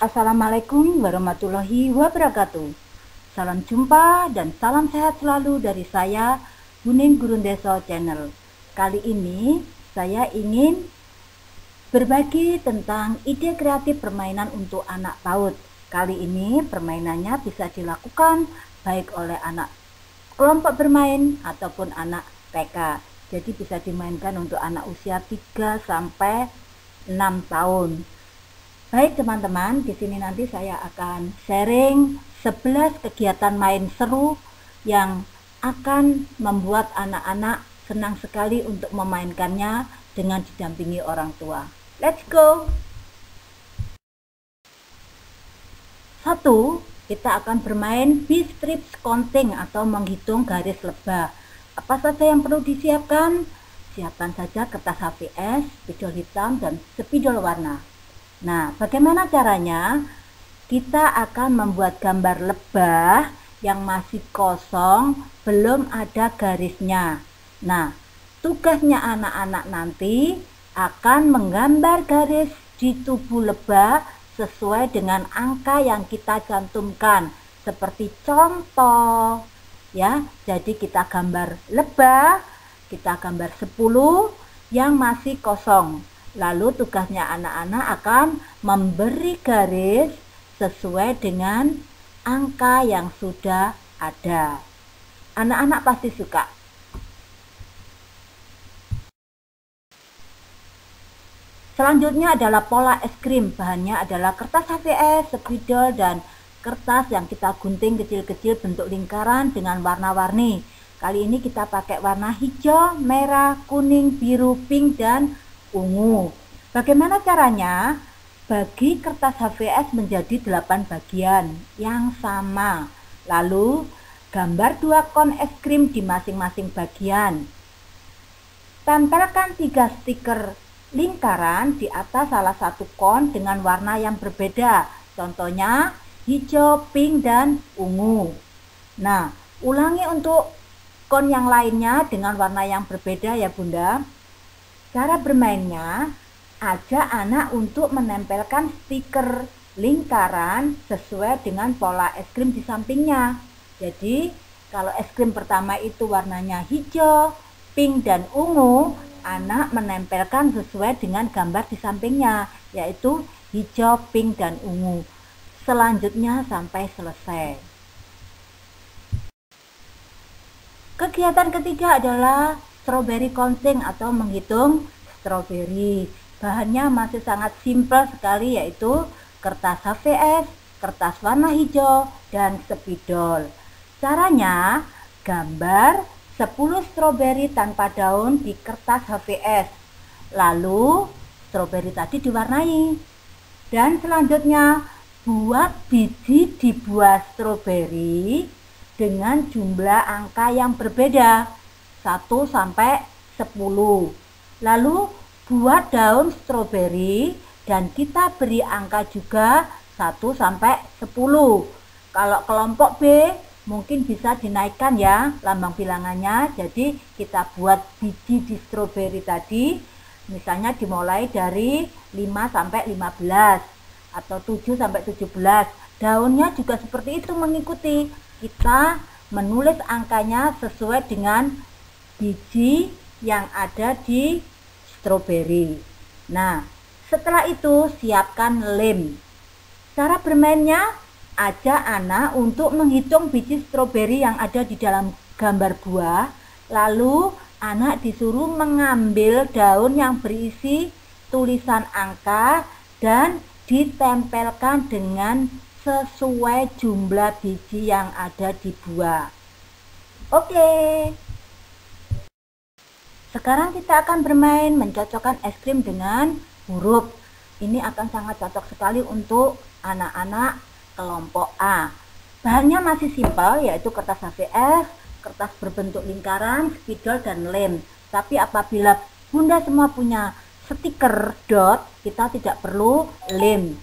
Assalamualaikum warahmatullahi wabarakatuh. Salam jumpa dan salam sehat selalu dari saya, Buning Gurundeso Channel. Kali ini saya ingin berbagi tentang ide kreatif permainan untuk anak PAUD. Kali ini permainannya bisa dilakukan baik oleh anak kelompok bermain ataupun anak TK. Jadi bisa dimainkan untuk anak usia 3 sampai 6 tahun. Baik teman-teman, di sini nanti saya akan sharing 11 kegiatan main seru yang akan membuat anak-anak senang sekali untuk memainkannya dengan didampingi orang tua. Let's go! 1. Kita akan bermain B-strips counting atau menghitung garis lebah. Apa saja yang perlu disiapkan? Siapkan saja kertas HVS, spidol hitam, dan spidol warna. Nah, bagaimana caranya? Kita akan membuat gambar lebah yang masih kosong, belum ada garisnya. Nah, tugasnya anak-anak nanti akan menggambar garis di tubuh lebah sesuai dengan angka yang kita cantumkan. Seperti contoh, ya. Jadi kita gambar lebah, kita gambar 10 yang masih kosong. Lalu tugasnya anak-anak akan memberi garis sesuai dengan angka yang sudah ada. Anak-anak pasti suka. Selanjutnya adalah pola es krim. Bahannya adalah kertas HVS, spidol, dan kertas yang kita gunting kecil-kecil bentuk lingkaran dengan warna-warni. Kali ini kita pakai warna hijau, merah, kuning, biru, pink, dan ungu. Bagaimana caranya? Bagi kertas HVS menjadi 8 bagian yang sama. Lalu gambar 2 kon es krim di masing-masing bagian. Tempelkan 3 stiker lingkaran di atas salah satu kon dengan warna yang berbeda. Contohnya hijau, pink, dan ungu. Nah, ulangi untuk kon yang lainnya dengan warna yang berbeda ya Bunda. Cara bermainnya, ajak anak untuk menempelkan stiker lingkaran sesuai dengan pola es krim di sampingnya. Jadi, kalau es krim pertama itu warnanya hijau, pink, dan ungu, anak menempelkan sesuai dengan gambar di sampingnya, yaitu hijau, pink, dan ungu. Selanjutnya sampai selesai. Kegiatan ketiga adalah strawberry counting atau menghitung stroberi. Bahannya masih sangat simpel sekali, yaitu kertas HVS, kertas warna hijau, dan spidol. Caranya, gambar 10 stroberi tanpa daun di kertas HVS. Lalu stroberi tadi diwarnai. Dan selanjutnya buat biji di buah stroberi dengan jumlah angka yang berbeda 1 sampai 10. Lalu buat daun stroberi dan kita beri angka juga 1 sampai 10. Kalau kelompok B mungkin bisa dinaikkan ya lambang bilangannya. Jadi kita buat biji di stroberi tadi misalnya dimulai dari 5 sampai 15 atau 7 sampai 17. Daunnya juga seperti itu, mengikuti. Kita menulis angkanya sesuai dengan biji yang ada di stroberi. Nah, setelah itu siapkan lem. Cara bermainnya, ajak anak untuk menghitung biji stroberi yang ada di dalam gambar buah. Lalu anak disuruh mengambil daun yang berisi tulisan angka dan ditempelkan dengan sesuai jumlah biji yang ada di buah. Oke. Sekarang kita akan bermain mencocokkan es krim dengan huruf. Ini akan sangat cocok sekali untuk anak-anak kelompok A. Bahannya masih simpel, yaitu kertas HVS, kertas berbentuk lingkaran, spidol, dan lem. Tapi apabila Bunda semua punya stiker dot, kita tidak perlu lem.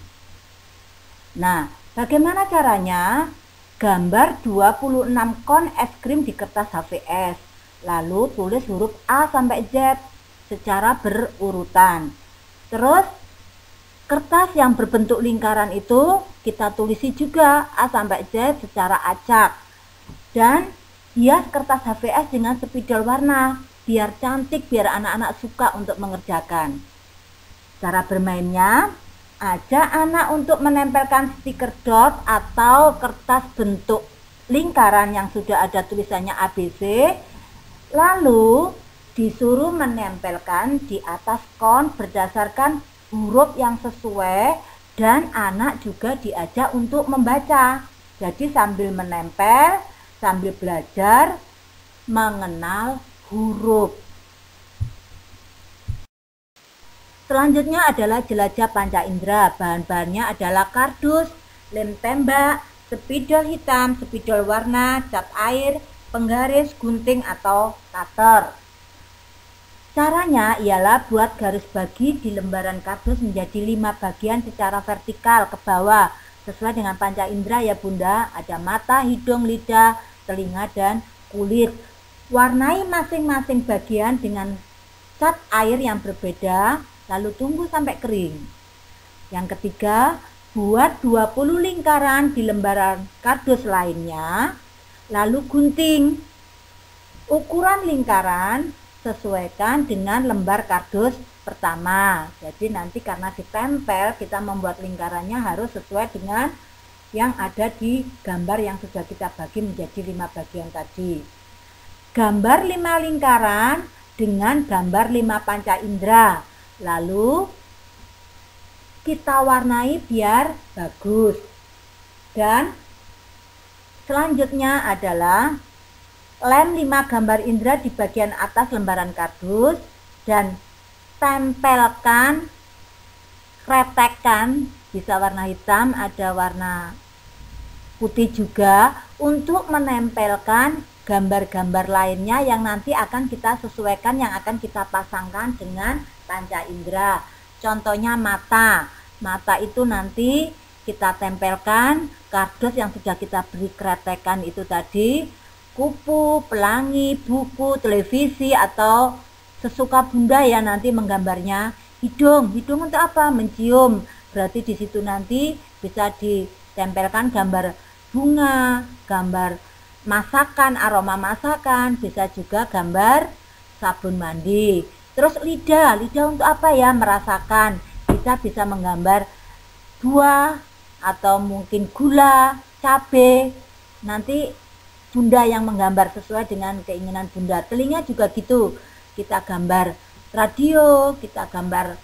Nah, bagaimana caranya? Gambar 26 kon es krim di kertas HVS. Lalu tulis huruf A sampai Z secara berurutan. Terus Kertas yang berbentuk lingkaran itu kita tulisi juga A sampai Z secara acak. Dan hias kertas HVS dengan spidol warna, biar cantik, biar anak-anak suka untuk mengerjakan. Cara bermainnya, ajak anak untuk menempelkan stiker dot atau kertas bentuk lingkaran yang sudah ada tulisannya ABC, lalu disuruh menempelkan di atas kon berdasarkan huruf yang sesuai, dan anak juga diajak untuk membaca. Jadi sambil menempel, sambil belajar mengenal huruf. Selanjutnya adalah jelajah panca indera. Bahan-bahannya adalah kardus, lem tembak, spidol hitam, spidol warna, cat air, penggaris, gunting atau cutter. Caranya ialah buat garis bagi di lembaran kardus menjadi 5 bagian secara vertikal ke bawah sesuai dengan panca indera ya Bunda. Ada mata, hidung, lidah, telinga, dan kulit. Warnai masing-masing bagian dengan cat air yang berbeda, lalu tunggu sampai kering. Yang ketiga, buat 20 lingkaran di lembaran kardus lainnya, lalu gunting. Ukuran lingkaran sesuaikan dengan lembar kardus pertama. Jadi nanti karena ditempel, kita membuat lingkarannya harus sesuai dengan yang ada di gambar yang sudah kita bagi menjadi 5 bagian tadi. Gambar 5 lingkaran dengan gambar 5 panca indera. Lalu kita warnai biar bagus. Dan selanjutnya adalah lem 5 gambar indera di bagian atas lembaran kardus dan tempelkan, kretekkan, bisa warna hitam, ada warna putih juga, untuk menempelkan gambar-gambar lainnya yang nanti akan kita sesuaikan, yang akan kita pasangkan dengan panca indera. Contohnya mata. Mata itu nanti kita tempelkan kardus yang sudah kita beri kretekan itu tadi, kupu, pelangi, buku, televisi, atau sesuka Bunda ya nanti menggambarnya. Hidung untuk apa? Mencium. Berarti di situ nanti bisa ditempelkan gambar bunga, gambar masakan, aroma masakan, bisa juga gambar sabun mandi. Terus lidah untuk apa ya? Merasakan. Kita bisa menggambar buah atau mungkin gula, cabai. Nanti Bunda yang menggambar sesuai dengan keinginan Bunda. Telinga juga gitu, kita gambar radio, kita gambar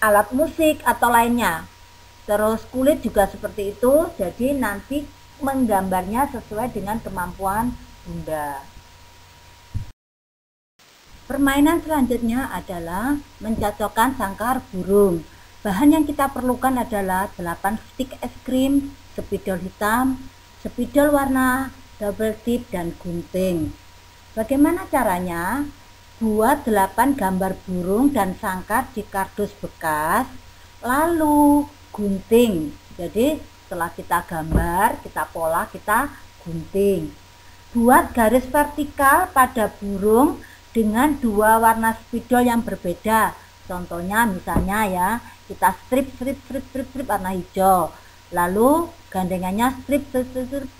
alat musik atau lainnya. Terus kulit juga seperti itu, jadi nanti menggambarnya sesuai dengan kemampuan Bunda. Permainan selanjutnya adalah mencocokkan sangkar burung. Bahan yang kita perlukan adalah 8 stik es krim, spidol hitam, spidol warna, double tip, dan gunting. Bagaimana caranya? Buat 8 gambar burung dan sangkar di kardus bekas, lalu gunting. Jadi setelah kita gambar, kita pola, kita gunting. Buat garis vertikal pada burung dengan 2 warna spidol yang berbeda. Contohnya misalnya ya, kita strip warna hijau. Lalu gandengannya strip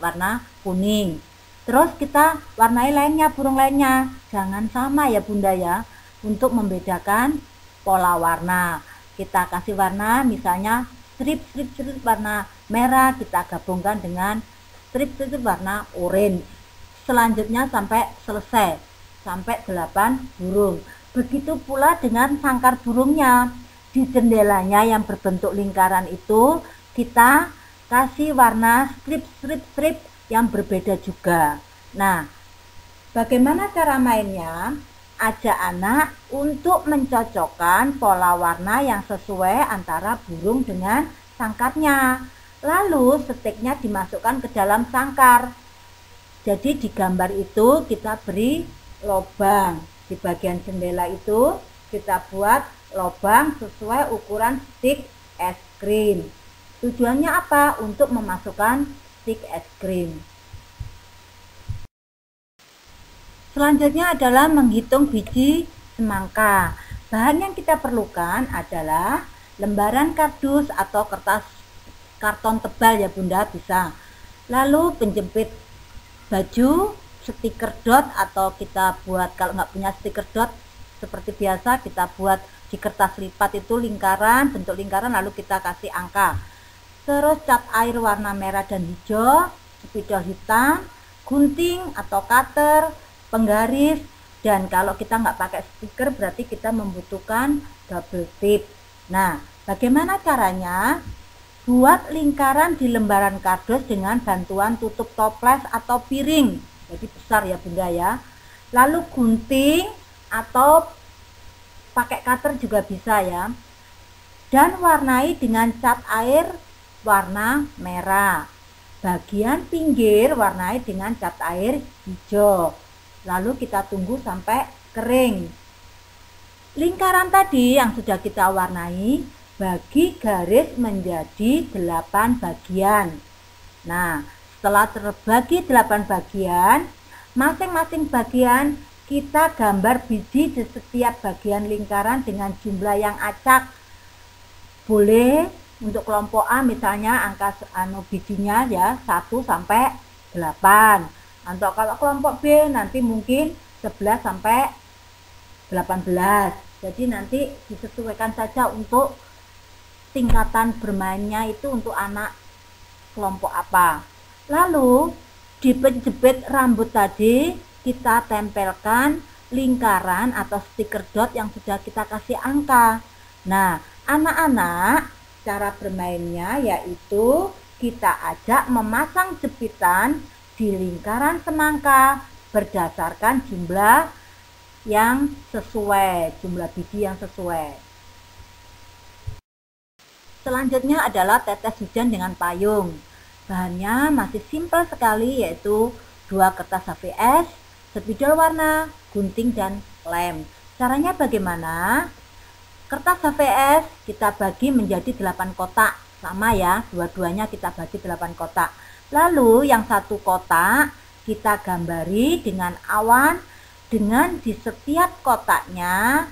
warna kuning. Terus kita warnai lainnya, burung lainnya. Jangan sama ya Bunda ya, untuk membedakan pola warna. Kita kasih warna misalnya strip warna merah, kita gabungkan dengan strip warna oranye. Selanjutnya sampai selesai, sampai 8 burung. Begitu pula dengan sangkar burungnya. Di jendelanya yang berbentuk lingkaran itu kita kasih warna strip yang berbeda juga. Nah, bagaimana cara mainnya? Ajak anak untuk mencocokkan pola warna yang sesuai antara burung dengan sangkarnya. Lalu stiknya dimasukkan ke dalam sangkar. Jadi di gambar itu kita beri lubang. Di bagian jendela itu kita buat lubang sesuai ukuran stik es krim. Tujuannya apa? Untuk memasukkan stik es krim. Selanjutnya adalah menghitung biji semangka. Bahan yang kita perlukan adalah lembaran kardus atau kertas karton tebal ya Bunda, bisa. Lalu penjepit baju, stiker dot, atau kita buat kalau nggak punya stiker dot seperti biasa kita buat di kertas lipat itu lingkaran, bentuk lingkaran, lalu kita kasih angka. Terus cat air warna merah dan hijau, spidol hitam, gunting atau cutter, penggaris, dan kalau kita nggak pakai stiker berarti kita membutuhkan double tip. Nah, bagaimana caranya? Buat lingkaran di lembaran kardus dengan bantuan tutup toples atau piring, jadi besar ya Bunda ya. Lalu gunting atau pakai cutter juga bisa ya. Dan warnai dengan cat air warna merah. Bagian pinggir warnai dengan cat air hijau. Lalu kita tunggu sampai kering. Lingkaran tadi yang sudah kita warnai, bagi garis menjadi 8 bagian. Nah, setelah terbagi 8 bagian, masing-masing bagian kita gambar biji di setiap bagian lingkaran dengan jumlah yang acak. Boleh untuk kelompok A misalnya angka bijinya ya 1 sampai 8. Atau kalau kelompok B nanti mungkin 11 sampai 18. Jadi nanti disesuaikan saja untuk tingkatan bermainnya itu untuk anak kelompok apa. Lalu di penjepit rambut tadi kita tempelkan lingkaran atau stiker dot yang sudah kita kasih angka. Nah, anak-anak cara bermainnya yaitu kita ajak memasang jepitan di lingkaran semangka berdasarkan jumlah yang sesuai, jumlah biji yang sesuai. Selanjutnya adalah tetes hujan dengan payung. Bahannya masih simpel sekali, yaitu 2 kertas HVS, spidol warna, gunting, dan lem. Caranya bagaimana? Kertas HVS kita bagi menjadi 8 kotak. Sama ya, dua-duanya kita bagi 8 kotak. Lalu yang 1 kotak kita gambari dengan awan, dengan di setiap kotaknya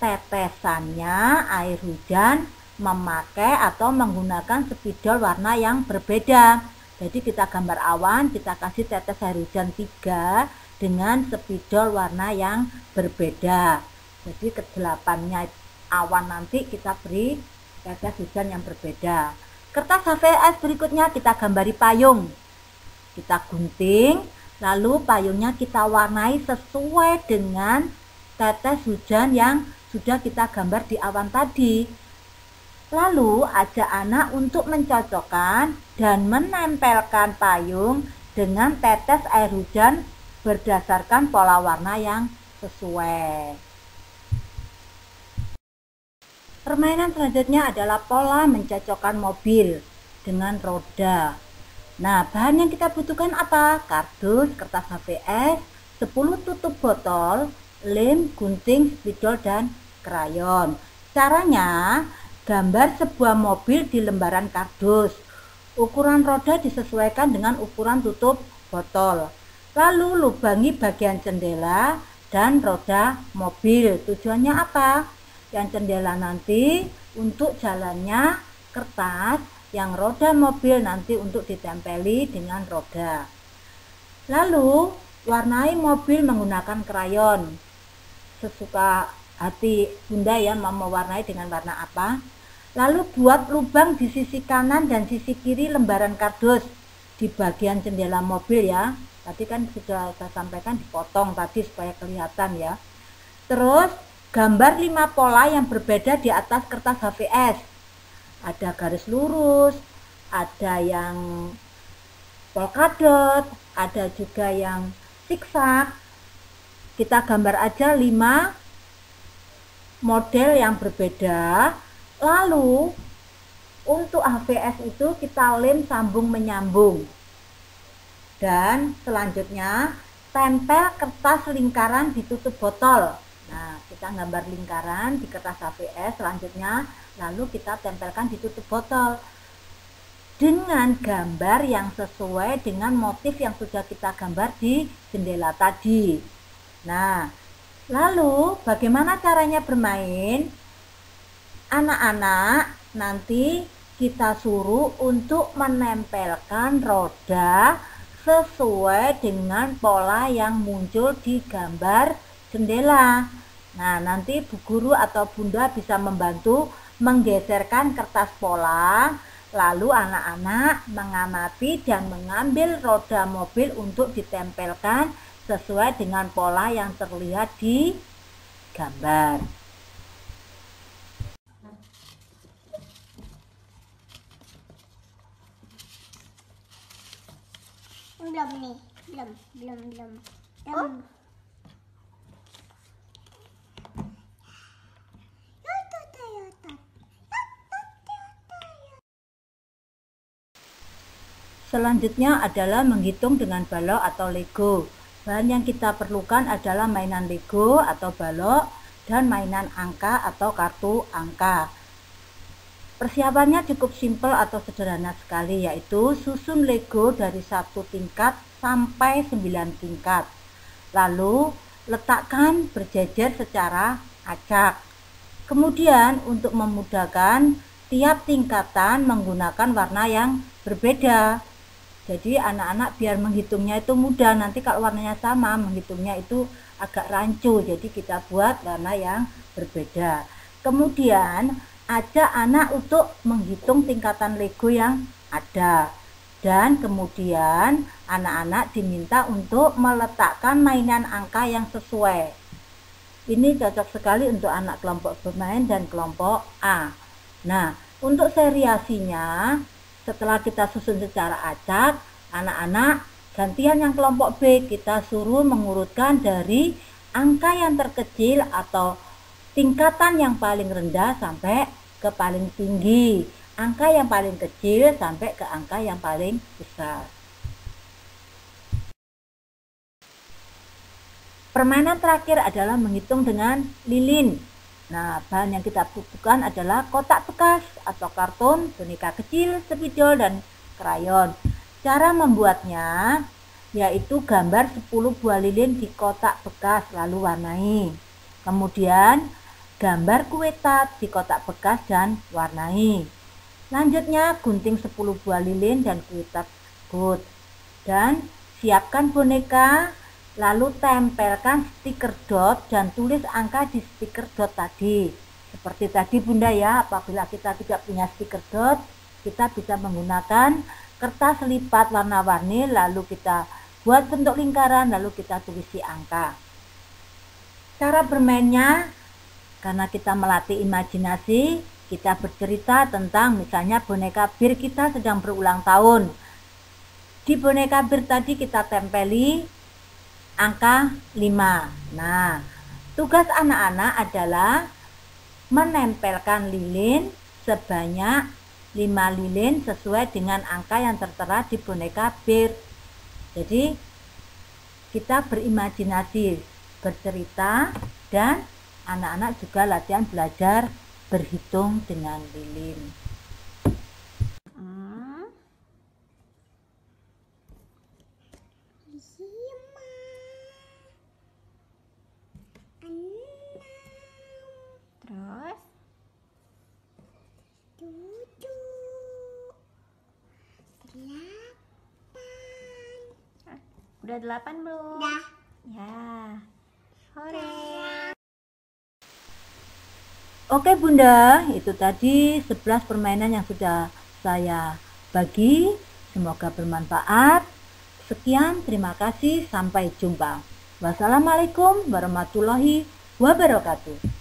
tetesannya air hujan memakai atau menggunakan spidol warna yang berbeda. Jadi kita gambar awan, kita kasih tetes air hujan 3 dengan spidol warna yang berbeda. Jadi ke-8-nya awan nanti kita beri tetes hujan yang berbeda. Kertas HVS berikutnya kita gambari payung. Kita gunting, lalu payungnya kita warnai sesuai dengan tetes hujan yang sudah kita gambar di awan tadi. Lalu ajak anak untuk mencocokkan dan menempelkan payung dengan tetes air hujan berdasarkan pola warna yang sesuai. Permainan selanjutnya adalah pola mencocokkan mobil dengan roda. Nah, bahan yang kita butuhkan apa? Kardus, kertas HVS, 10 tutup botol, lem, gunting, spidol, dan krayon. Caranya, gambar sebuah mobil di lembaran kardus. Ukuran roda disesuaikan dengan ukuran tutup botol. Lalu lubangi bagian jendela dan roda mobil. Tujuannya apa? Yang jendela nanti untuk jalannya kertas, yang roda mobil nanti untuk ditempeli dengan roda. Lalu warnai mobil menggunakan krayon. Sesuka hati Bunda ya, mau mewarnai dengan warna apa. Lalu buat lubang di sisi kanan dan sisi kiri lembaran kardus di bagian jendela mobil ya. Tadi kan sudah saya sampaikan dipotong tadi supaya kelihatan ya. Terus gambar 5 pola yang berbeda di atas kertas HVS. Ada garis lurus, ada yang polkadot, ada juga yang zigzag. Kita gambar aja 5 model yang berbeda. Lalu untuk HVS itu kita lem sambung menyambung. Dan selanjutnya tempel kertas lingkaran di tutup botol. Nah, kita gambar lingkaran di kertas HVS selanjutnya, lalu kita tempelkan di tutup botol dengan gambar yang sesuai dengan motif yang sudah kita gambar di jendela tadi. Nah, Lalu bagaimana caranya bermain? Anak-anak nanti kita suruh untuk menempelkan roda sesuai dengan pola yang muncul di gambar jendela. Nah, nanti Bu Guru atau Bunda bisa membantu menggeserkan kertas pola, lalu anak-anak mengamati dan mengambil roda mobil untuk ditempelkan sesuai dengan pola yang terlihat di gambar. Belum nih, belum. Selanjutnya adalah menghitung dengan balok atau Lego. Bahan yang kita perlukan adalah mainan Lego atau balok dan mainan angka atau kartu angka. Persiapannya cukup simpel atau sederhana sekali, yaitu susun Lego dari 1 tingkat sampai 9 tingkat. Lalu letakkan berjejer secara acak. Kemudian untuk memudahkan, tiap tingkatan menggunakan warna yang berbeda. Jadi anak-anak biar menghitungnya itu mudah, nanti kalau warnanya sama menghitungnya itu agak rancu, jadi kita buat warna yang berbeda. Kemudian ajak anak untuk menghitung tingkatan Lego yang ada, dan kemudian anak-anak diminta untuk meletakkan mainan angka yang sesuai. Ini cocok sekali untuk anak kelompok bermain dan kelompok A. Nah, untuk seriasinya setelah kita susun secara acak, anak-anak gantian yang kelompok B kita suruh mengurutkan dari angka yang terkecil atau tingkatan yang paling rendah sampai ke paling tinggi, angka yang paling kecil sampai ke angka yang paling besar. Permainan terakhir adalah menghitung dengan lilin. Nah, bahan yang kita butuhkan adalah kotak bekas atau karton, boneka kecil, spidol, dan krayon. Cara membuatnya yaitu gambar 10 buah lilin di kotak bekas lalu warnai. Kemudian gambar kue tart di kotak bekas dan warnai. Lanjutnya gunting 10 buah lilin dan kue tart tersebut. Dan siapkan boneka. Lalu tempelkan stiker dot dan tulis angka di stiker dot tadi. Seperti tadi Bunda ya, apabila kita tidak punya stiker dot, kita bisa menggunakan kertas lipat warna-warni, lalu kita buat bentuk lingkaran, lalu kita tulisi angka. Cara bermainnya, karena kita melatih imajinasi, kita bercerita tentang misalnya boneka bir kita sedang berulang tahun. Di boneka bir tadi kita tempeli angka 5. Nah, tugas anak-anak adalah menempelkan lilin sebanyak 5 lilin sesuai dengan angka yang tertera di boneka bir. Jadi kita berimajinasi, bercerita, dan anak-anak juga latihan belajar berhitung dengan lilin. Terus 7 8. Udah 8 belum? Udah. Ya. Hore. Oke Bunda, itu tadi 11 permainan yang sudah saya bagi. Semoga bermanfaat. Sekian, terima kasih, sampai jumpa. Wassalamualaikum warahmatullahi wabarakatuh.